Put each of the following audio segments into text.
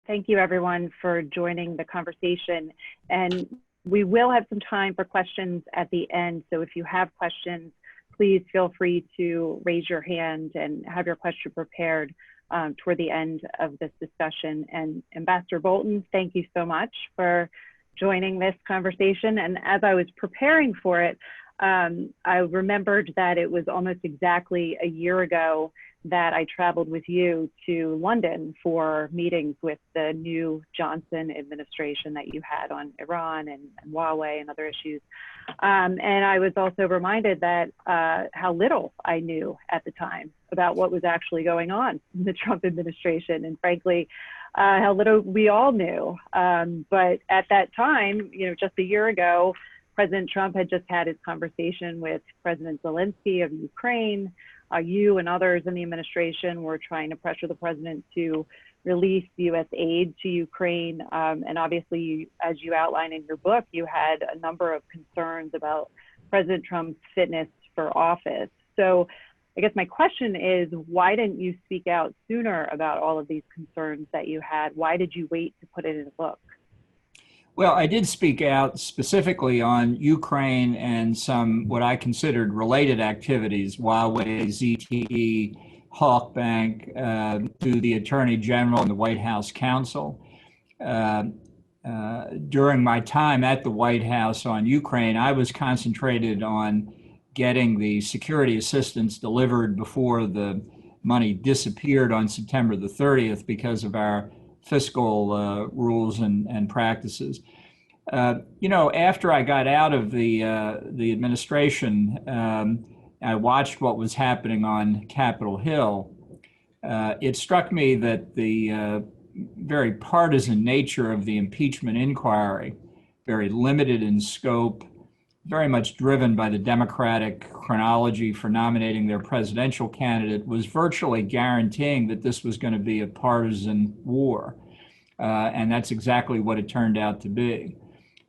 Thank you, everyone, for joining the conversation. And we will have some time for questions at the end. So if you have questions, please feel free to raise your hand and have your question prepared toward the end of this discussion. And Ambassador Bolton, thank you so much for joining this conversation. And as I was preparing for it, I remembered that it was almost exactly a year ago that I traveled with you to London for meetings with the new Johnson administration that you had on Iran and Huawei and other issues. And I was also reminded that how little I knew at the time about what was actually going on in the Trump administration, and frankly, how little we all knew. But at that time, just a year ago, President Trump had just had his conversation with President Zelensky of Ukraine. You and others in the administration were trying to pressure the president to release U.S. aid to Ukraine. And obviously, as you outline in your book, you had a number of concerns about President Trump's fitness for office. So I guess my question is, why didn't you speak out sooner about all of these concerns that you had? Why did you wait to put it in a book? Well, I did speak out specifically on Ukraine and some what I considered related activities, Huawei, ZTE, Hawk Bank, to the Attorney General and the White House counsel. During my time at the White House on Ukraine, I was concentrated on getting the security assistance delivered before the money disappeared on September the 30th because of our fiscal rules and practices. After I got out of the administration, I watched what was happening on Capitol Hill. It struck me that the very partisan nature of the impeachment inquiry, very limited in scope, very much driven by the Democratic chronology for nominating their presidential candidate, was virtually guaranteeing that this was going to be a partisan war. And that's exactly what it turned out to be.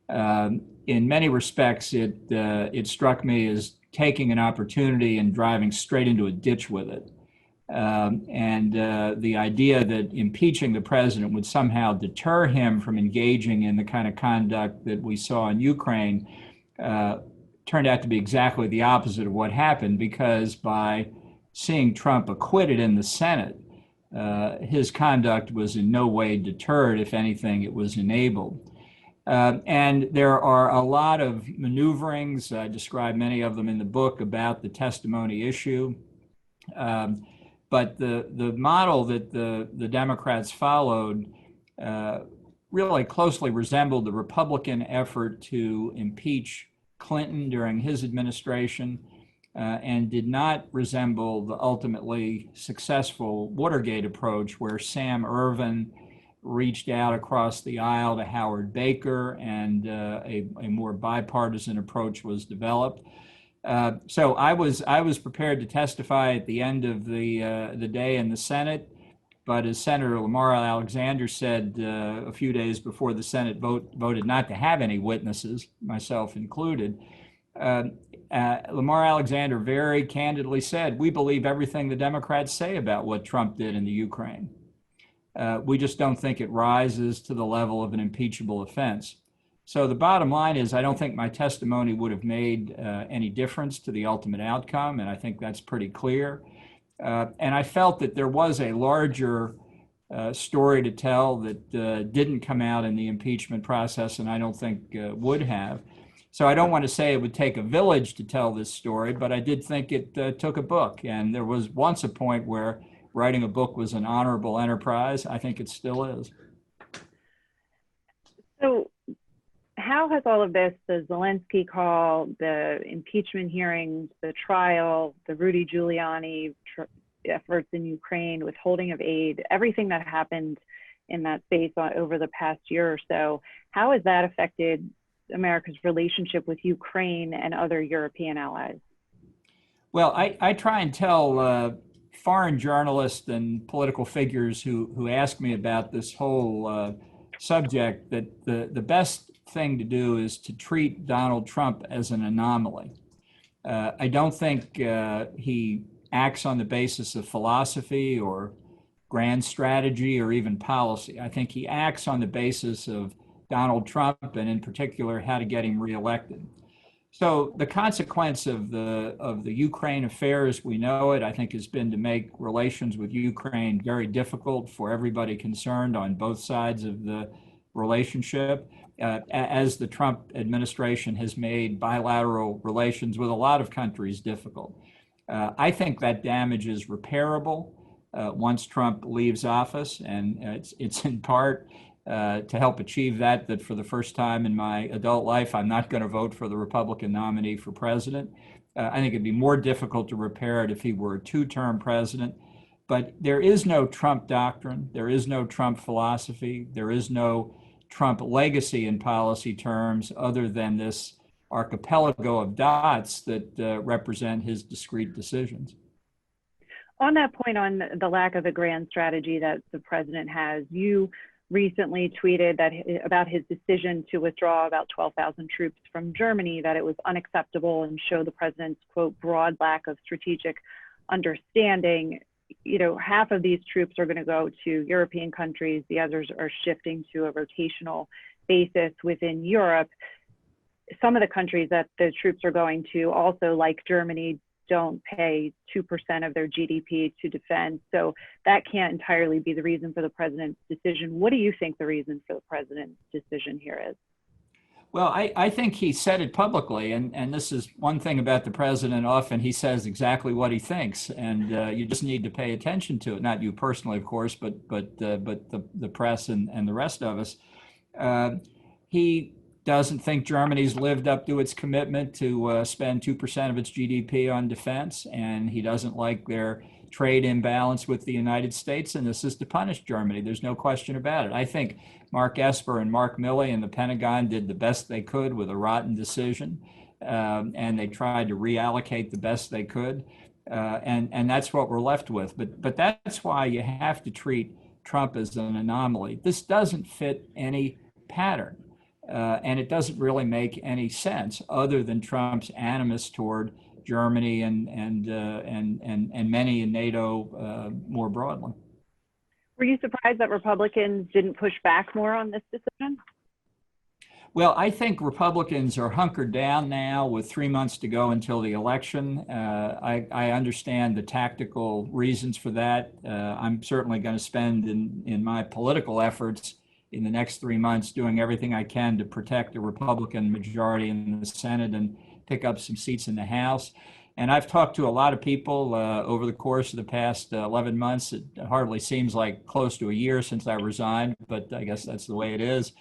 In many respects, it struck me as taking an opportunity and driving straight into a ditch with it. The idea that impeaching the president would somehow deter him from engaging in the kind of conduct that we saw in Ukraine turned out to be exactly the opposite of what happened, because by seeing Trump acquitted in the Senate, his conduct was in no way deterred. If anything, it was enabled. And there are a lot of maneuverings. I describe many of them in the book about the testimony issue. But the model that the Democrats followed really closely resembled the Republican effort to impeach Clinton during his administration, and did not resemble the ultimately successful Watergate approach, where Sam Ervin reached out across the aisle to Howard Baker, and a more bipartisan approach was developed. So I was prepared to testify at the end of the day in the Senate, but as Senator Lamar Alexander said a few days before the Senate voted not to have any witnesses, myself included, Lamar Alexander very candidly said, "We believe everything the Democrats say about what Trump did in the Ukraine. We just don't think it rises to the level of an impeachable offense." So the bottom line is, I don't think my testimony would have made any difference to the ultimate outcome, and I think that's pretty clear. And I felt that there was a larger story to tell that didn't come out in the impeachment process, and I don't think would have. So I don't want to say it would take a village to tell this story, but I did think it took a book. And there was once a point where writing a book was an honorable enterprise. I think it still is. So how has all of this, the Zelensky call, the impeachment hearings, the trial, the Rudy Giuliani efforts in Ukraine, withholding of aid, everything that happened in that space over the past year or so, how has that affected America's relationship with Ukraine and other European allies? Well, I try and tell foreign journalists and political figures who ask me about this whole subject that the best thing to do is to treat Donald Trump as an anomaly. I don't think he acts on the basis of philosophy or grand strategy or even policy. I think he acts on the basis of Donald Trump and in particular how to get him reelected. So the consequence of the Ukraine affair as we know it, I think, has been to make relations with Ukraine very difficult for everybody concerned on both sides of the relationship, as the Trump administration has made bilateral relations with a lot of countries difficult. I think that damage is repairable once Trump leaves office, and it's in part to help achieve that for the first time in my adult life, I'm not going to vote for the Republican nominee for president. I think it'd be more difficult to repair it if he were a two-term president. But there is no Trump doctrine. There is no Trump philosophy. There is no Trump legacy in policy terms other than this archipelago of dots that represent his discrete decisions. On that point, on the lack of a grand strategy that the president has, you recently tweeted that about his decision to withdraw about 12,000 troops from Germany, that it was unacceptable and showed the president's, quote, broad lack of strategic understanding. You know, half of these troops are going to go to European countries. The others are shifting to a rotational basis within Europe. Some of the countries that the troops are going to also, like Germany, don't pay 2% of their GDP to defense. So that can't entirely be the reason for the president's decision. What do you think the reason for the president's decision here is? Well, I think he said it publicly, and this is one thing about the president. Often he says exactly what he thinks, and you just need to pay attention to it. Not you personally, of course, but the press and the rest of us. He doesn't think Germany's lived up to its commitment to spend 2% of its GDP on defense, and he doesn't like their trade imbalance with the United States, and this is to punish Germany. There's no question about it. I think Mark Esper and Mark Milley and the Pentagon did the best they could with a rotten decision, and they tried to reallocate the best they could, and that's what we're left with. But that's why you have to treat Trump as an anomaly. This doesn't fit any pattern, and it doesn't really make any sense other than Trump's animus toward Germany and many in NATO more broadly. Were you surprised that Republicans didn't push back more on this decision? Well, I think Republicans are hunkered down now with 3 months to go until the election. I understand the tactical reasons for that. I'm certainly going to spend in my political efforts in the next 3 months doing everything I can to protect a Republican majority in the Senate and pick up some seats in the House. And I've talked to a lot of people over the course of the past 11 months. It hardly seems like close to a year since I resigned, but I guess that's the way it is.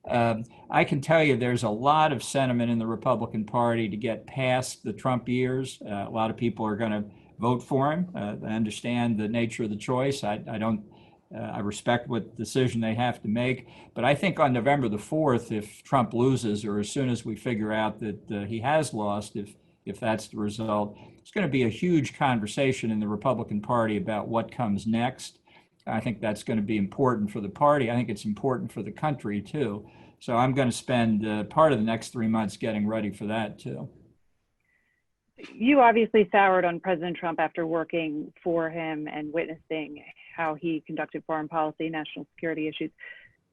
I can tell you there's a lot of sentiment in the Republican Party to get past the Trump years. A lot of people are going to vote for him. I understand the nature of the choice. I respect what decision they have to make. But I think on November the 4th, if Trump loses, or as soon as we figure out that he has lost, if that's the result, it's going to be a huge conversation in the Republican Party about what comes next. I think that's going to be important for the party. I think it's important for the country, too. So I'm going to spend part of the next 3 months getting ready for that, too. You obviously soured on President Trump after working for him and witnessing how he conducted foreign policy, national security issues.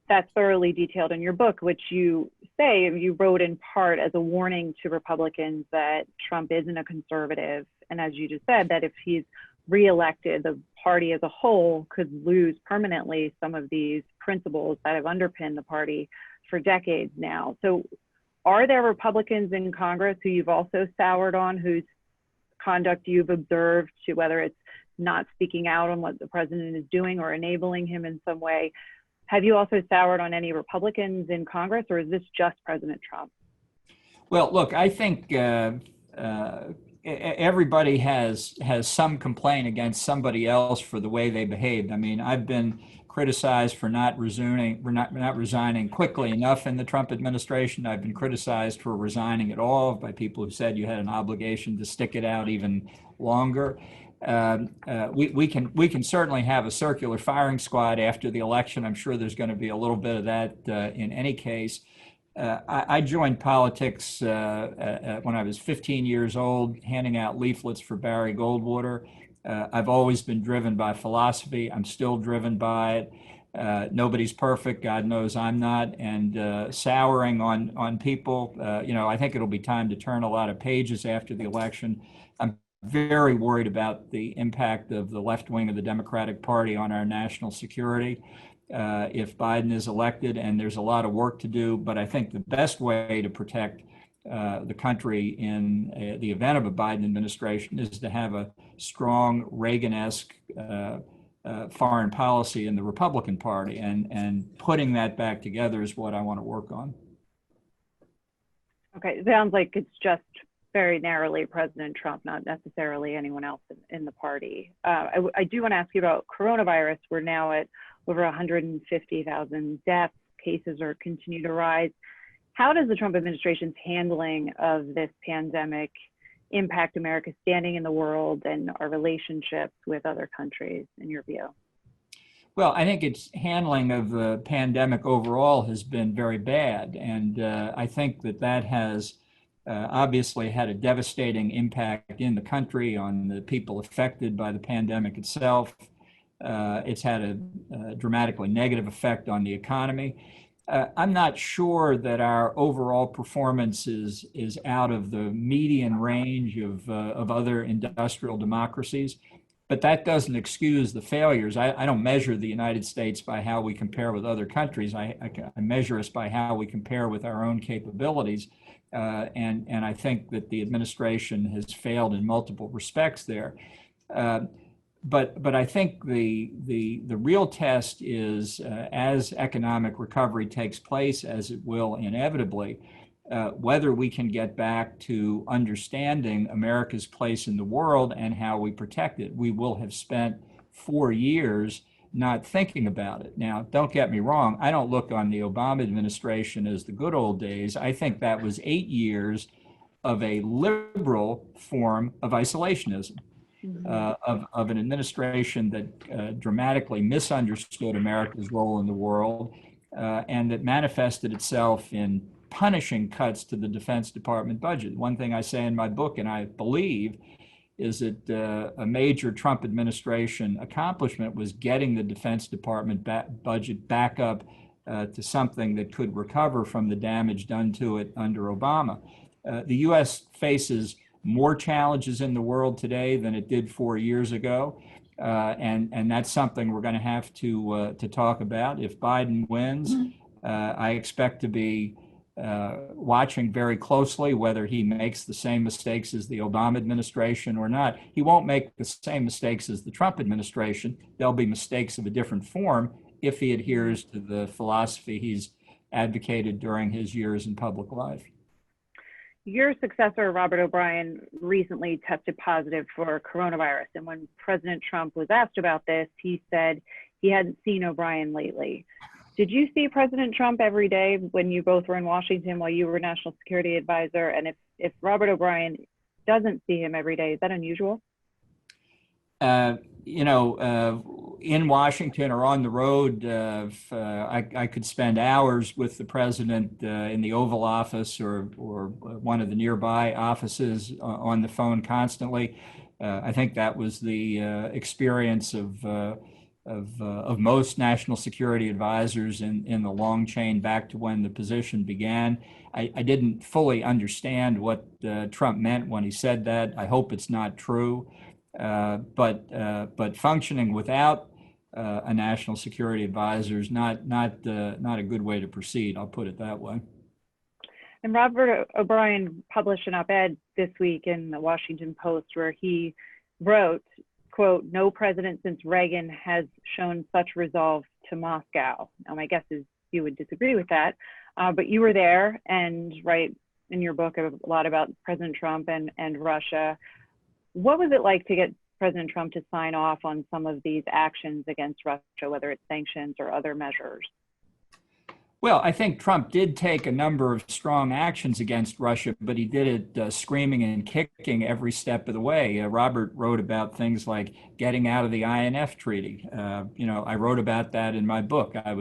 That's thoroughly detailed in your book, which you say you wrote in part as a warning to Republicans that Trump isn't a conservative. And as you just said, that if he's reelected, the party as a whole could lose permanently some of these principles that have underpinned the party for decades now. So are there Republicans in Congress who you've also soured on, whose conduct you've observed, to whether it's not speaking out on what the president is doing or enabling him in some way? Have you also soured on any Republicans in Congress, or is this just President Trump? Well, look, I think everybody has some complaint against somebody else for the way they behaved. I mean, I've been criticized for not resigning quickly enough in the Trump administration. I've been criticized for resigning at all by people who said you had an obligation to stick it out even longer. We can certainly have a circular firing squad after the election. I'm sure there's going to be a little bit of that in any case. I joined politics when I was 15 years old, handing out leaflets for Barry Goldwater. I've always been driven by philosophy. I'm still driven by it. Nobody's perfect. God knows I'm not. And souring on people, I think it'll be time to turn a lot of pages after the election. I'm very worried about the impact of the left wing of the Democratic Party on our national security if Biden is elected, and there's a lot of work to do. But I think the best way to protect the country in the event of a Biden administration is to have a strong Reagan-esque foreign policy in the Republican Party, and putting that back together is what I want to work on. Okay, it sounds like it's just very narrowly President Trump, not necessarily anyone else in the party. I do want to ask you about coronavirus. We're now at over 150,000 deaths. Cases are continue to rise. How does the Trump administration's handling of this pandemic impact America's standing in the world and our relationships with other countries, in your view? Well, I think its handling of the pandemic overall has been very bad. And I think that has obviously had a devastating impact in the country on the people affected by the pandemic itself. It's had a dramatically negative effect on the economy. I'm not sure that our overall performance is out of the median range of other industrial democracies, but that doesn't excuse the failures. I don't measure the United States by how we compare with other countries. I measure us by how we compare with our own capabilities. And I think that the administration has failed in multiple respects there. But I think the real test is as economic recovery takes place, as it will inevitably, whether we can get back to understanding America's place in the world and how we protect it. We will have spent 4 years not thinking about it. Now, don't get me wrong. I don't look on the Obama administration as the good old days. I think that was 8 years of a liberal form of isolationism, of an administration that dramatically misunderstood America's role in the world and that manifested itself in punishing cuts to the Defense Department budget. One thing I say in my book, and I believe, is that a major Trump administration accomplishment was getting the Defense Department budget back up to something that could recover from the damage done to it under Obama. The U.S. faces more challenges in the world today than it did 4 years ago, and that's something we're going to have to talk about. If Biden wins, I expect to be watching very closely whether he makes the same mistakes as the Obama administration or not. He won't make the same mistakes as the Trump administration. There'll be mistakes of a different form if he adheres to the philosophy he's advocated during his years in public life. Your successor, Robert O'Brien, recently tested positive for coronavirus. And when President Trump was asked about this, he said he hadn't seen O'Brien lately. Did you see President Trump every day when you both were in Washington while you were National Security Advisor? And if Robert O'Brien doesn't see him every day, is that unusual? In Washington or on the road, I could spend hours with the president in the Oval Office or one of the nearby offices on the phone constantly. I think that was the experience of most national security advisors in the long chain back to when the position began. I didn't fully understand what Trump meant when he said that. I hope it's not true. But functioning without a national security advisor is not a good way to proceed. I'll put it that way. And Robert O'Brien published an op-ed this week in the Washington Post where he wrote, quote, "No president since Reagan has shown such resolve to Moscow." Now, my guess is you would disagree with that, but you were there and write in your book a lot about President Trump and Russia. What was it like to get President Trump to sign off on some of these actions against Russia, whether it's sanctions or other measures? Well, I think Trump did take a number of strong actions against Russia, but he did it screaming and kicking every step of the way. Robert wrote about things like getting out of the INF treaty. I wrote about that in my book. I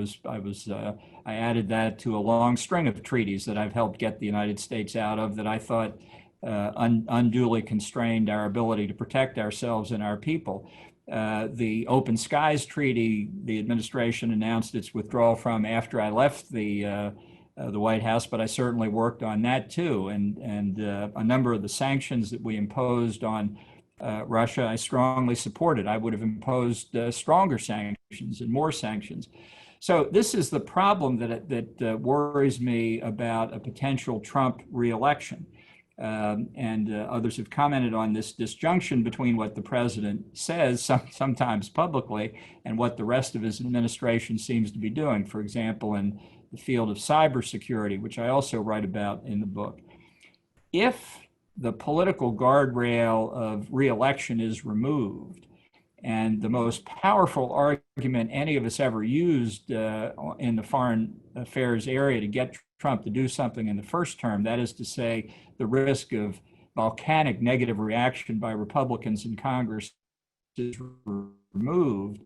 added that to a long string of treaties that I've helped get the United States out of that I thought unduly constrained our ability to protect ourselves and our people. The Open Skies Treaty, the administration announced its withdrawal from after I left the White House, but I certainly worked on that too. And a number of the sanctions that we imposed on Russia, I strongly supported. I would have imposed stronger sanctions and more sanctions. So this is the problem that worries me about a potential Trump reelection. And others have commented on this disjunction between what the president says, sometimes publicly, and what the rest of his administration seems to be doing. For example, in the field of cybersecurity, which I also write about in the book. If the political guardrail of reelection is removed, and the most powerful argument any of us ever used in the foreign affairs area to get Trump to do something in the first term, that is to say, the risk of volcanic negative reaction by Republicans in Congress is removed,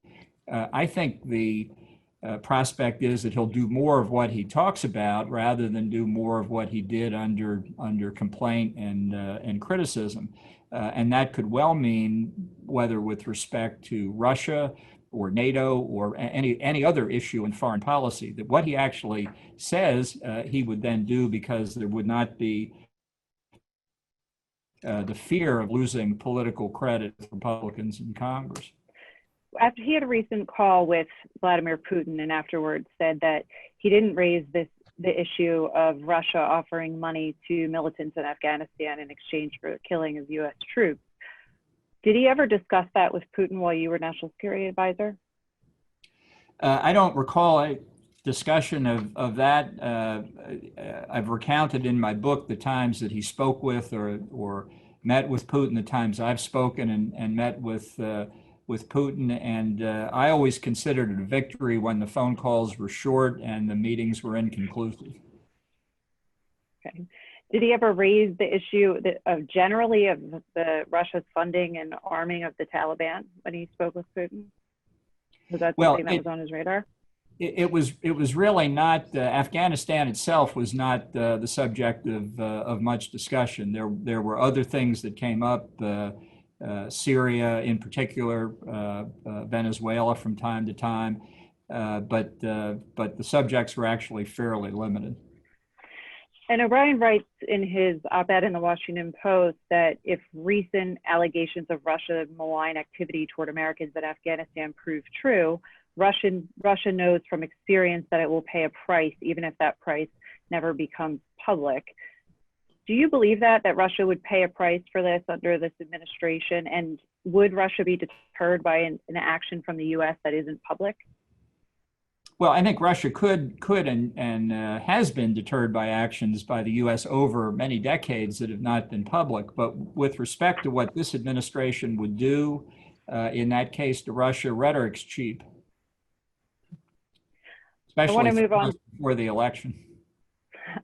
I think the prospect is that he'll do more of what he talks about rather than do more of what he did under complaint and criticism. And that could well mean, whether with respect to Russia or NATO or any other issue in foreign policy, that what he actually says he would then do, because there would not be the fear of losing political credit with Republicans in Congress. After he had a recent call with Vladimir Putin and afterwards said that he didn't raise the issue of Russia offering money to militants in Afghanistan in exchange for the killing of U.S. troops. Did he ever discuss that with Putin while you were National Security Advisor? I don't recall a discussion of that. I've recounted in my book the times that he spoke with or met with Putin, the times I've spoken and met with Putin, and I always considered it a victory when the phone calls were short and the meetings were inconclusive. Okay. Did he ever raise the issue of generally of the Russia's funding and arming of the Taliban when he spoke with Putin? Was that something that was on his radar? It was really not. Afghanistan itself was not the subject of much discussion. There were other things that came up. Syria in particular, Venezuela from time to time, but the subjects were actually fairly limited. And O'Brien writes in his op-ed in the Washington Post that if recent allegations of Russia's malign activity toward Americans in Afghanistan prove true, Russia knows from experience that it will pay a price, even if that price never becomes public. Do you believe that Russia would pay a price for this under this administration? And would Russia be deterred by an action from the U.S. that isn't public? Well, I think Russia could and has been deterred by actions by the U.S. over many decades that have not been public. But with respect to what this administration would do in that case to Russia, rhetoric's cheap, especially before the election.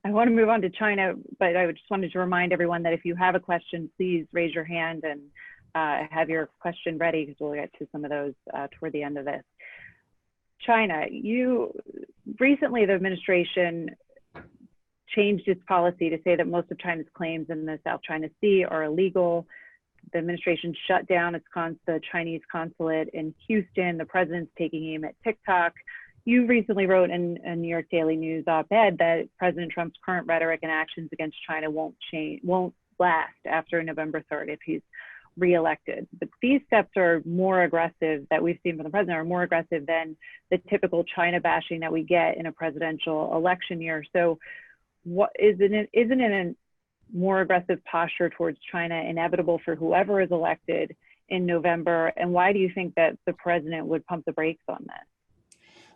I want to move on to China, but I just wanted to remind everyone that if you have a question, please raise your hand and have your question ready, because we'll get to some of those toward the end of this. China, recently the administration changed its policy to say that most of China's claims in the South China Sea are illegal. The administration shut down the Chinese consulate in Houston. The president's taking aim at TikTok. You recently wrote in a New York Daily News op-ed that President Trump's current rhetoric and actions against China won't last after November 3rd if he's reelected. But these steps are more aggressive that we've seen from the president, are more aggressive than the typical China bashing that we get in a presidential election year. So isn't it a more aggressive posture towards China inevitable for whoever is elected in November? And why do you think that the president would pump the brakes on that?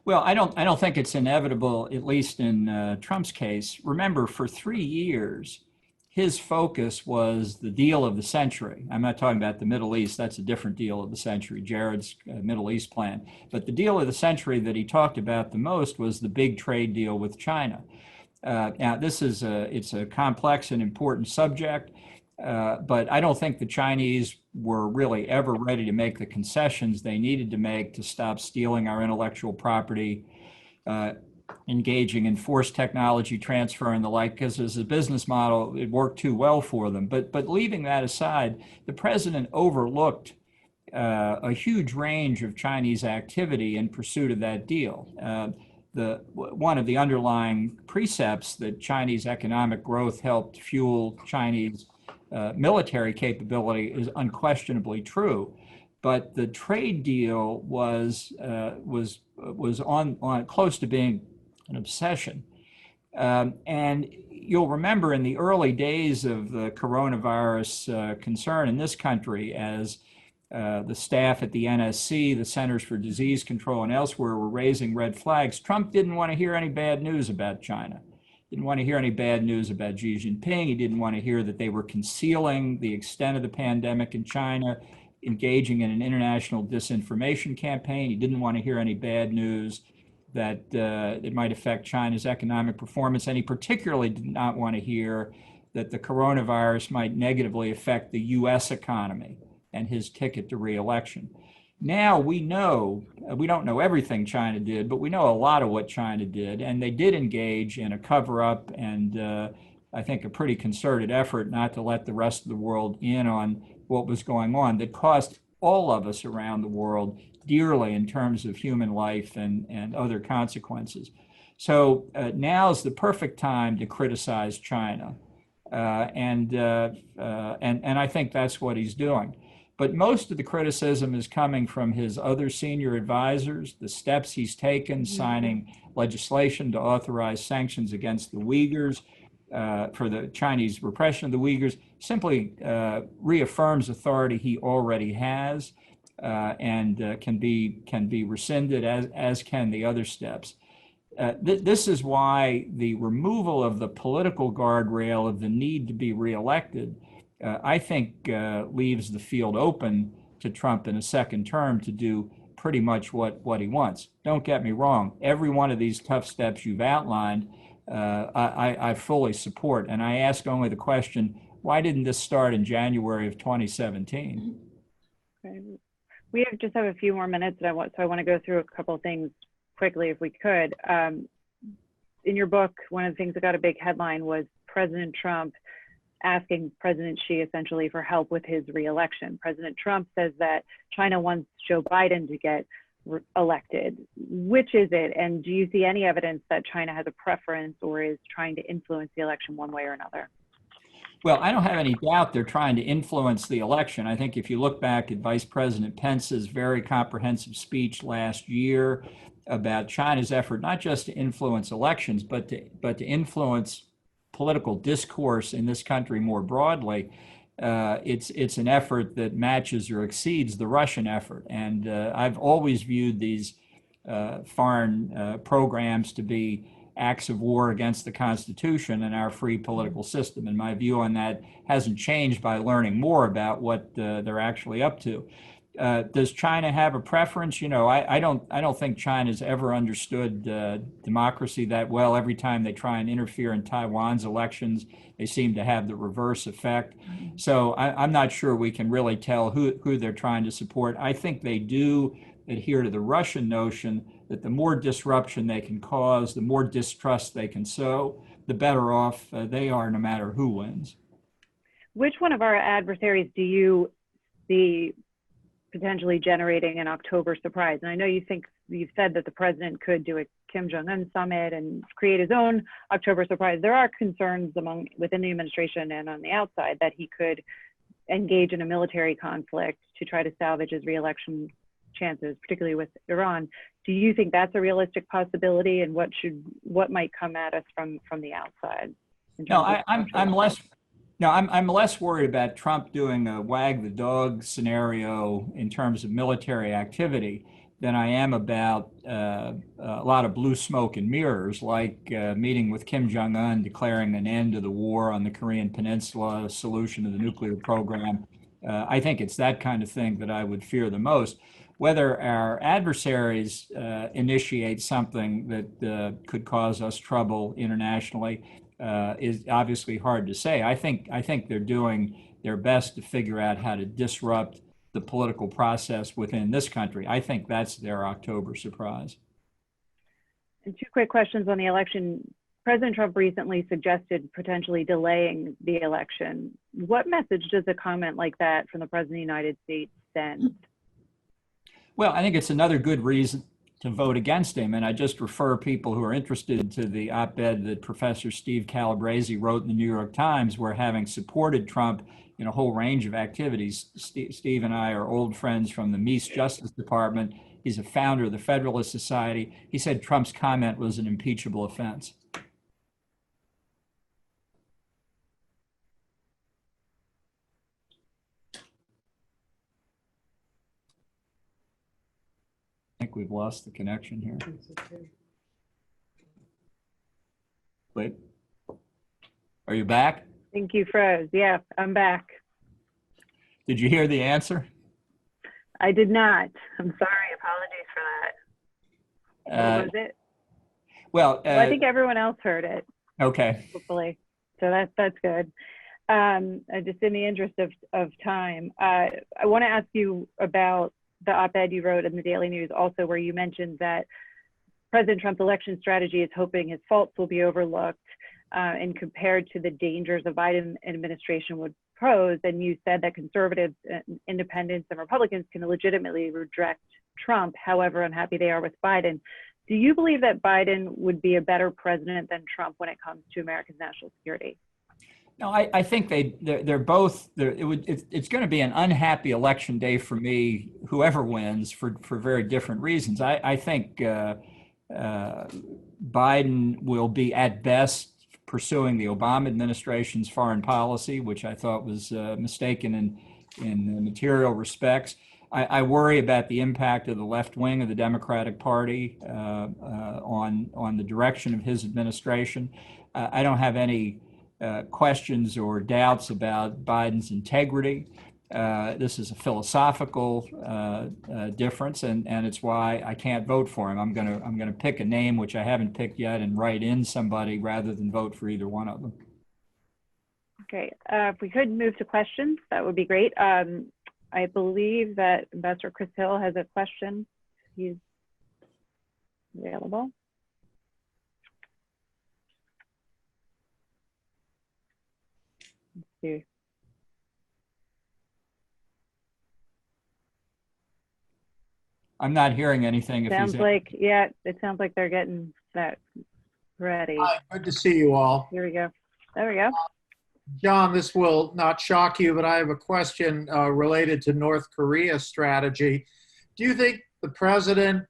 Well, I don't think it's inevitable, at least in Trump's case. Remember, for 3 years, his focus was the deal of the century. I'm not talking about the Middle East. That's a different deal of the century, Jared's Middle East plan. But the deal of the century that he talked about the most was the big trade deal with China. Now, it's a complex and important subject, but I don't think the Chinese were really ever ready to make the concessions they needed to make to stop stealing our intellectual property, engaging in forced technology transfer and the like, because as a business model, it worked too well for them. But leaving that aside, the president overlooked a huge range of Chinese activity in pursuit of that deal. One of the underlying precepts that Chinese economic growth helped fuel Chinese military capability is unquestionably true. But the trade deal was on close to being an obsession. And you'll remember in the early days of the coronavirus concern in this country, as the staff at the NSC, the Centers for Disease Control, and elsewhere were raising red flags, Trump didn't want to hear any bad news about China. Didn't want to hear any bad news about Xi Jinping. He didn't want to hear that they were concealing the extent of the pandemic in China, engaging in an international disinformation campaign. He didn't want to hear any bad news that it might affect China's economic performance. And he particularly did not want to hear that the coronavirus might negatively affect the US economy and his ticket to re-election. Now we know, we don't know everything China did, but we know a lot of what China did, and they did engage in a cover-up and I think a pretty concerted effort not to let the rest of the world in on what was going on that cost all of us around the world dearly in terms of human life and other consequences. So now's the perfect time to criticize China, and I think that's what he's doing. But most of the criticism is coming from his other senior advisors, the steps he's taken, signing legislation to authorize sanctions against the Uyghurs for the Chinese repression of the Uyghurs, simply reaffirms authority he already has and can be rescinded, as can the other steps. This is why the removal of the political guardrail of the need to be reelected I think leaves the field open to Trump in a second term to do pretty much what he wants. Don't get me wrong. Every one of these tough steps you've outlined, I fully support. And I ask only the question, why didn't this start in January of 2017? Okay. We just have a few more minutes, and I want to go through a couple of things quickly if we could. In your book, one of the things that got a big headline was President Trump asking President Xi essentially for help with his reelection. President Trump says that China wants Joe Biden to get elected. Which is it? And do you see any evidence that China has a preference or is trying to influence the election one way or another? Well, I don't have any doubt they're trying to influence the election. I think if you look back at Vice President Pence's very comprehensive speech last year about China's effort not just to influence elections, but to influence political discourse in this country more broadly, it's an effort that matches or exceeds the Russian effort. And I've always viewed these foreign programs to be acts of war against the Constitution and our free political system. And my view on that hasn't changed by learning more about what they're actually up to. Does China have a preference? You know, I don't think China's ever understood democracy that well. Every time they try and interfere in Taiwan's elections, they seem to have the reverse effect. So I'm not sure we can really tell who they're trying to support. I think they do adhere to the Russian notion that the more disruption they can cause, the more distrust they can sow, the better off they are, no matter who wins. Which one of our adversaries do you see potentially generating an October surprise? And I know you've said that the president could do a Kim Jong-un summit and create his own October surprise. There are concerns within the administration and on the outside that he could engage in a military conflict to try to salvage his reelection chances, particularly with Iran. Do you think that's a realistic possibility, and what might come at us from the outside? No, I'm less worried about Trump doing a wag the dog scenario in terms of military activity than I am about a lot of blue smoke and mirrors, like meeting with Kim Jong-un, declaring an end to the war on the Korean Peninsula, a solution to the nuclear program. I think it's that kind of thing that I would fear the most. Whether our adversaries initiate something that could cause us trouble internationally is obviously hard to say. I think they're doing their best to figure out how to disrupt the political process within this country. I think that's their October surprise. And two quick questions on the election. President Trump recently suggested potentially delaying the election. What message does a comment like that from the President of the United States send? Well, I think it's another good reason to vote against him. And I just refer people who are interested to the op-ed that Professor Steve Calabrese wrote in the New York Times, where, having supported Trump in a whole range of activities, Steve and I are old friends from the Meese Justice Department. He's a founder of the Federalist Society. He said Trump's comment was an impeachable offense. I think we've lost the connection here. Wait, are you back? I think you froze. Yeah, I'm back. Did you hear the answer? I did not. I'm sorry. Apologies for that. What was it? Well, I think everyone else heard it. Okay. Hopefully. So that's good. Just in the interest of time, I want to ask you about the op-ed you wrote in the Daily News also, where you mentioned that President Trump's election strategy is hoping his faults will be overlooked and compared to the dangers the Biden administration would pose. And you said that conservatives, independents, and Republicans can legitimately reject Trump, however unhappy they are with Biden. Do you believe that Biden would be a better president than Trump when it comes to America's national security? No, I think they're both. It's going to be an unhappy election day for me, whoever wins, for very different reasons. I think Biden will be at best pursuing the Obama administration's foreign policy, which I thought was mistaken in material respects. I worry about the impact of the left wing of the Democratic Party on the direction of his administration. I don't have any questions or doubts about Biden's integrity. This is a philosophical difference, and it's why I can't vote for him. I'm gonna pick a name which I haven't picked yet and write in somebody rather than vote for either one of them. Okay, if we could move to questions, that would be great. I believe that Ambassador Chris Hill has a question. He's available. Let's see. I'm not hearing anything. Sounds like, yeah, it sounds like they're getting that ready. Hi, good to see you all. Here we go. There we go. John, this will not shock you, but I have a question related to North Korea's strategy. Do you think the president,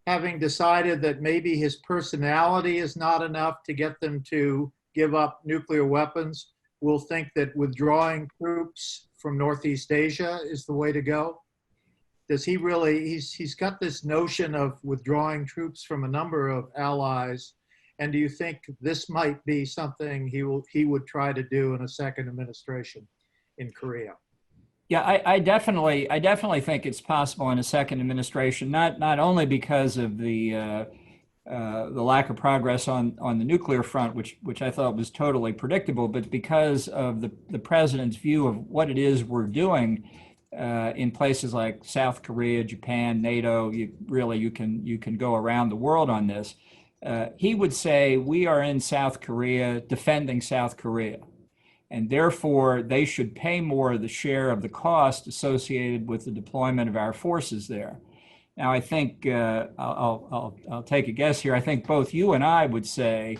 having decided that maybe his personality is not enough to get them to give up nuclear weapons, will think that withdrawing troops from Northeast Asia is the way to go? Does he really, he's got this notion of withdrawing troops from a number of allies. And do you think this might be something he would try to do in a second administration in Korea? Yeah, I definitely think it's possible in a second administration, not only because of the lack of progress on the nuclear front, which I thought was totally predictable, but because of the president's view of what it is we're doing in places like South Korea, Japan, NATO. You can go around the world on this. He would say we are in South Korea defending South Korea, and therefore they should pay more of the share of the cost associated with the deployment of our forces there. Now, I think I'll take a guess here. I think both you and I would say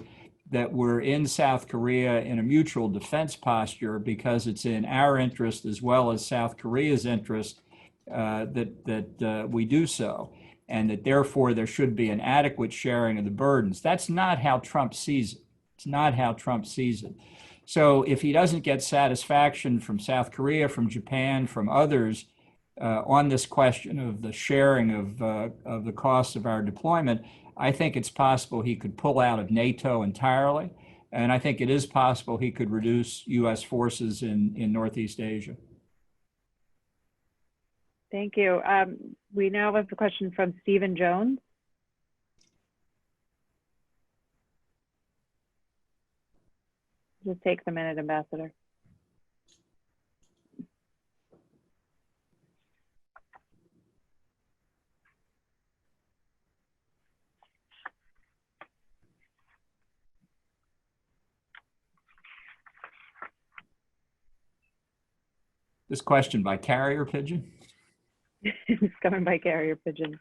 that we're in South Korea in a mutual defense posture because it's in our interest as well as South Korea's interest that we do so, and that therefore there should be an adequate sharing of the burdens. That's not how Trump sees it. It's not how Trump sees it. So if he doesn't get satisfaction from South Korea, from Japan, from others on this question of the sharing of the costs of our deployment, I think it's possible he could pull out of NATO entirely. And I think it is possible he could reduce U.S. forces in Northeast Asia. Thank you. We now have a question from Stephen Jones. Just takes a minute, Ambassador. This question by carrier pigeon? It's coming by carrier pigeon.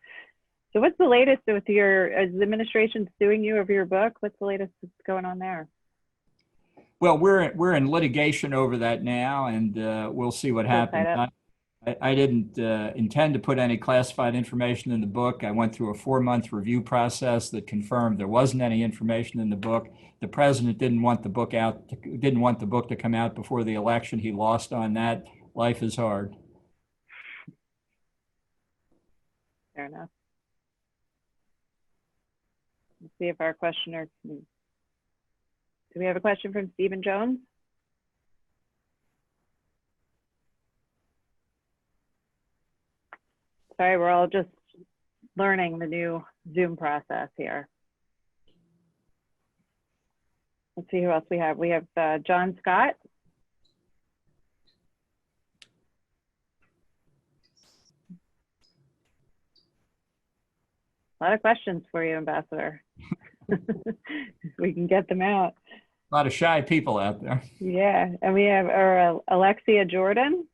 So what's the latest with is the administration suing you over your book? What's the latest that's going on there? Well, we're in litigation over that now, and we'll see what happens. I didn't intend to put any classified information in the book. I went through a 4-month review process that confirmed there wasn't any information in the book. The president didn't want the book to come out before the election. He lost on that. Life is hard. Fair enough. Let's see if our questioner can. Do we have a question from Stephen Jones? Sorry, we're all just learning the new Zoom process here. Let's see who else we have. We have John Scott. A lot of questions for you, Ambassador. We can get them out. A lot of shy people out there. Yeah, and we have Alexia Jordan.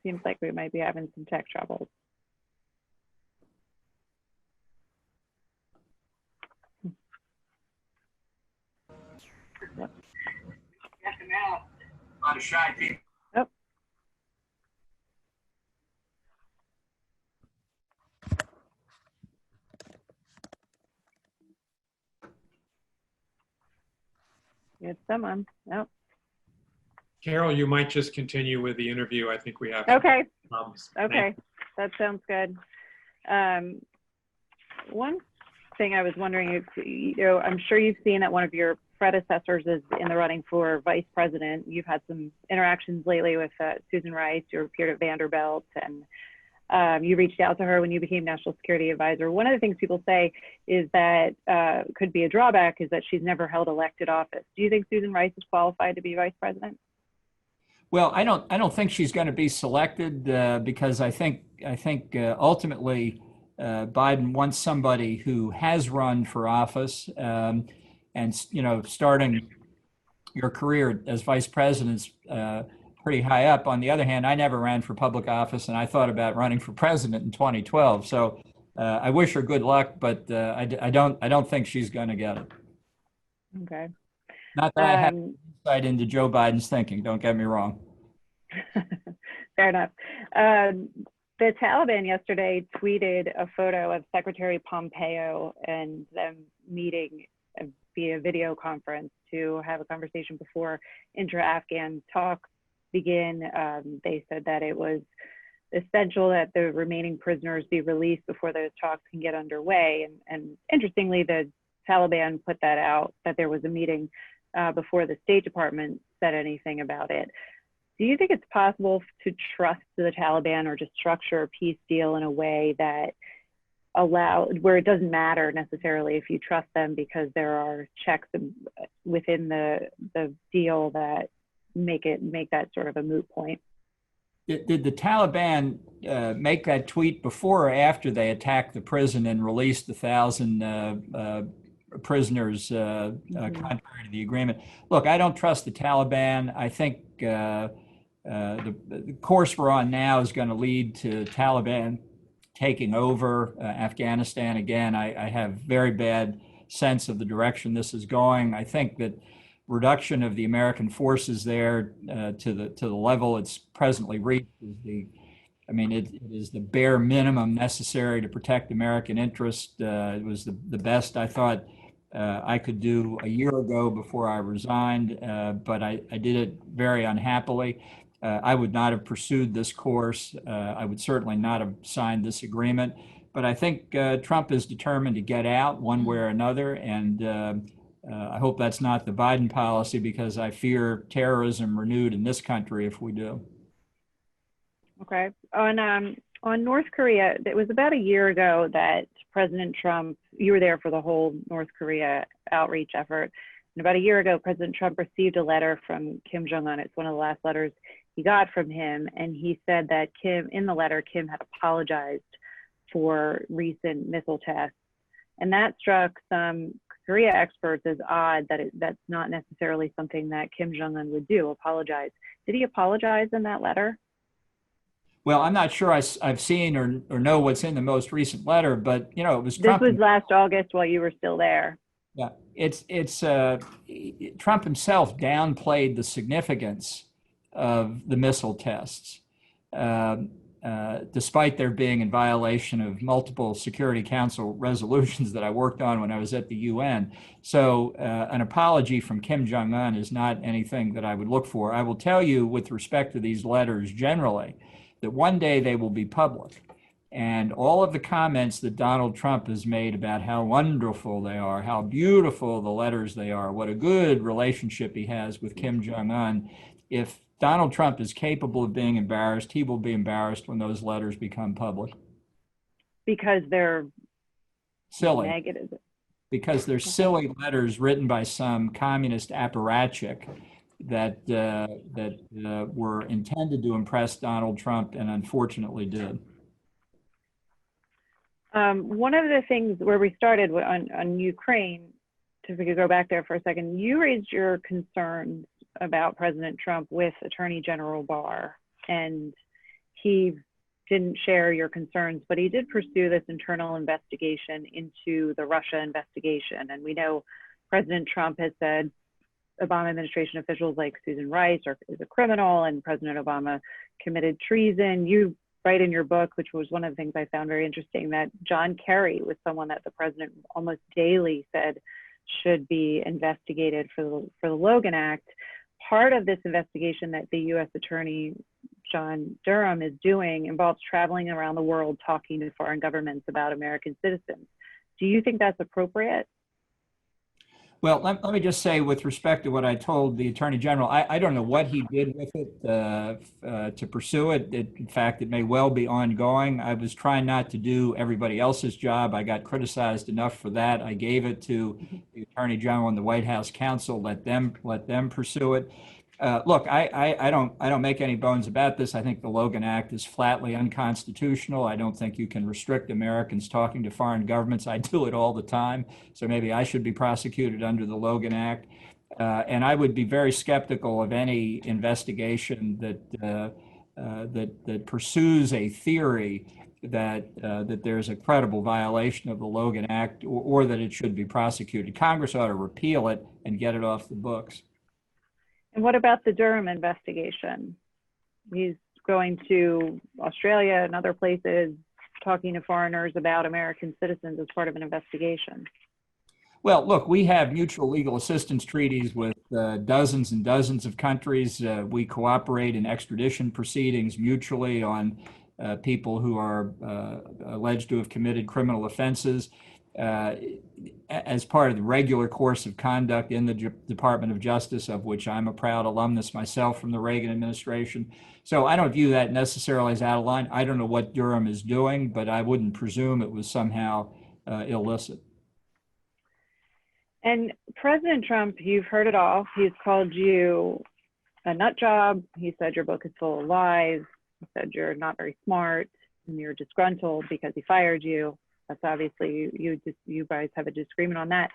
Seems like we might be having some tech troubles. Yep. A lot of shy people. Oh. You had someone. Nope. Carol, you might just continue with the interview. I think we have Okay. problems. Okay, that sounds good. One thing I was wondering is, I'm sure you've seen that one of your predecessors is in the running for vice president. You've had some interactions lately with Susan Rice, who appeared at Vanderbilt, and you reached out to her when you became National Security Advisor. One of the things people say is that could be a drawback is that she's never held elected office. Do you think Susan Rice is qualified to be vice president? Well, I don't think she's going to be selected because I think ultimately Biden wants somebody who has run for office, and starting your career as vice president's pretty high up. On the other hand, I never ran for public office, and I thought about running for president in 2012. So I wish her good luck, but I don't think she's going to get it. Okay. Not that I have insight into Joe Biden's thinking. Don't get me wrong. Fair enough. The Taliban yesterday tweeted a photo of Secretary Pompeo and them meeting via video conference to have a conversation before intra-Afghan talks begin. They said that it was essential that the remaining prisoners be released before those talks can get underway. And interestingly, the Taliban put that out, that there was a meeting before the State Department said anything about it. Do you think it's possible to trust the Taliban or just structure a peace deal in a way that where it doesn't matter necessarily if you trust them because there are checks within the deal that make that sort of a moot point? Did the Taliban make that tweet before or after they attacked the prison and released 1,000 prisoners contrary to the agreement? Look, I don't trust the Taliban. I think the course we're on now is going to lead to Taliban taking over Afghanistan again. I have very bad sense of the direction this is going. I think that reduction of the American forces there to the level it's presently reached is it is the bare minimum necessary to protect American interest. It was the best I thought I could do a year ago before I resigned, but I did it very unhappily. I would not have pursued this course. I would certainly not have signed this agreement. But I think Trump is determined to get out one way or another, and I hope that's not the Biden policy because I fear terrorism renewed in this country if we do. Okay. On North Korea, it was about a year ago that President Trump, you were there for the whole North Korea outreach effort. And about a year ago, President Trump received a letter from Kim Jong-un. It's one of the last letters he got from him. And he said that in the letter, Kim had apologized for recent missile tests. And that struck some Korea experts as odd that that's not necessarily something that Kim Jong-un would do, apologize. Did he apologize in that letter? Well, I'm not sure I've seen or know what's in the most recent letter, but it was This Trump. was last August while you were still there. Yeah, it's Trump himself downplayed the significance of the missile tests, despite their being in violation of multiple Security Council resolutions that I worked on when I was at the UN. So an apology from Kim Jong-un is not anything that I would look for. I will tell you, with respect to these letters generally, that one day they will be public. And all of the comments that Donald Trump has made about how wonderful they are, how beautiful the letters they are, what a good relationship he has with Kim Jong-un, if Donald Trump is capable of being embarrassed, he will be embarrassed when those letters become public. Because they're silly. Negative. Because they're silly letters written by some communist apparatchik that were intended to impress Donald Trump and unfortunately did. One of the things where we started on Ukraine, if we could go back there for a second, you raised your concerns about President Trump with Attorney General Barr, and he didn't share your concerns, but he did pursue this internal investigation into the Russia investigation. And we know President Trump has said Obama administration officials like Susan Rice is a criminal, and President Obama committed treason. You write in your book, which was one of the things I found very interesting, that John Kerry was someone that the president almost daily said should be investigated for the Logan Act. Part of this investigation that the U.S. Attorney John Durham is doing involves traveling around the world talking to foreign governments about American citizens. Do you think that's appropriate? Well, let me just say, with respect to what I told the Attorney General, I don't know what he did with it to pursue it. In fact, it may well be ongoing. I was trying not to do everybody else's job. I got criticized enough for that. I gave it to the Attorney General and the White House counsel. Let them pursue it. Look, I don't make any bones about this. I think the Logan Act is flatly unconstitutional. I don't think you can restrict Americans talking to foreign governments. I do it all the time, so maybe I should be prosecuted under the Logan Act. And I would be very skeptical of any investigation that pursues a theory that there's a credible violation of the Logan Act or that it should be prosecuted. Congress ought to repeal it and get it off the books. And what about the Durham investigation? He's going to Australia and other places, talking to foreigners about American citizens as part of an investigation. Well, look, we have mutual legal assistance treaties with dozens and dozens of countries. We cooperate in extradition proceedings mutually on people who are alleged to have committed criminal offenses. As part of the regular course of conduct in the Department of Justice, of which I'm a proud alumnus myself from the Reagan administration. So I don't view that necessarily as out of line. I don't know what Durham is doing, but I wouldn't presume it was somehow illicit. And President Trump, you've heard it all. He's called you a nut job. He said your book is full of lies. He said you're not very smart and you're disgruntled because he fired you. That's obviously, you guys have a disagreement on that.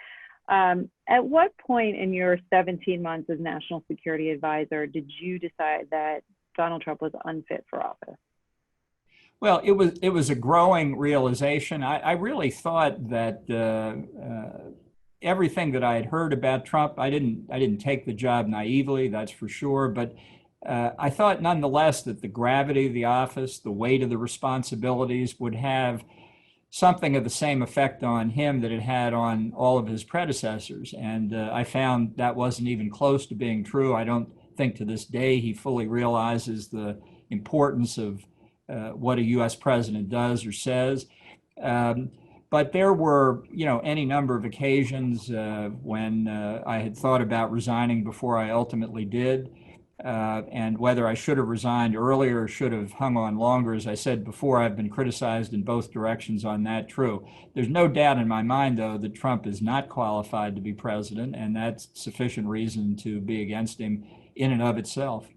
At what point in your 17 months as National Security Advisor did you decide that Donald Trump was unfit for office? Well, it was a growing realization. I really thought that everything that I had heard about Trump, I didn't take the job naively, that's for sure, but I thought nonetheless that the gravity of the office, the weight of the responsibilities would have something of the same effect on him that it had on all of his predecessors. And I found that wasn't even close to being true. I don't think to this day he fully realizes the importance of what a U.S. president does or says. But there were, any number of occasions when I had thought about resigning before I ultimately did. And whether I should have resigned earlier or should have hung on longer, as I said before, I've been criticized in both directions on that, true. There's no doubt in my mind, though, that Trump is not qualified to be president, and that's sufficient reason to be against him in and of itself.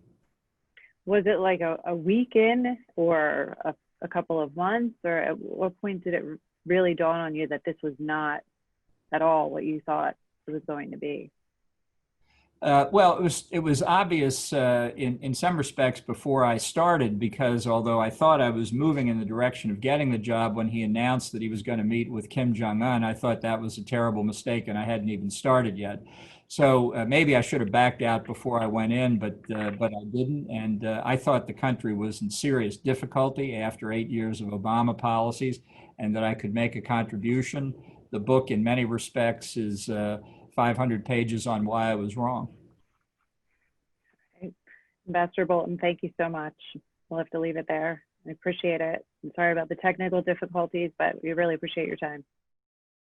Was it like a week in or a couple of months, or at what point did it really dawn on you that this was not at all what you thought it was going to be? Well, it was obvious in some respects before I started, because although I thought I was moving in the direction of getting the job when he announced that he was going to meet with Kim Jong-un, I thought that was a terrible mistake, and I hadn't even started yet. So maybe I should have backed out before I went in, but I didn't. And I thought the country was in serious difficulty after 8 years of Obama policies, and that I could make a contribution. The book, in many respects, is 500 pages on why I was wrong. Ambassador Bolton, thank you so much. We'll have to leave it there. I appreciate it. I'm sorry about the technical difficulties, but we really appreciate your time.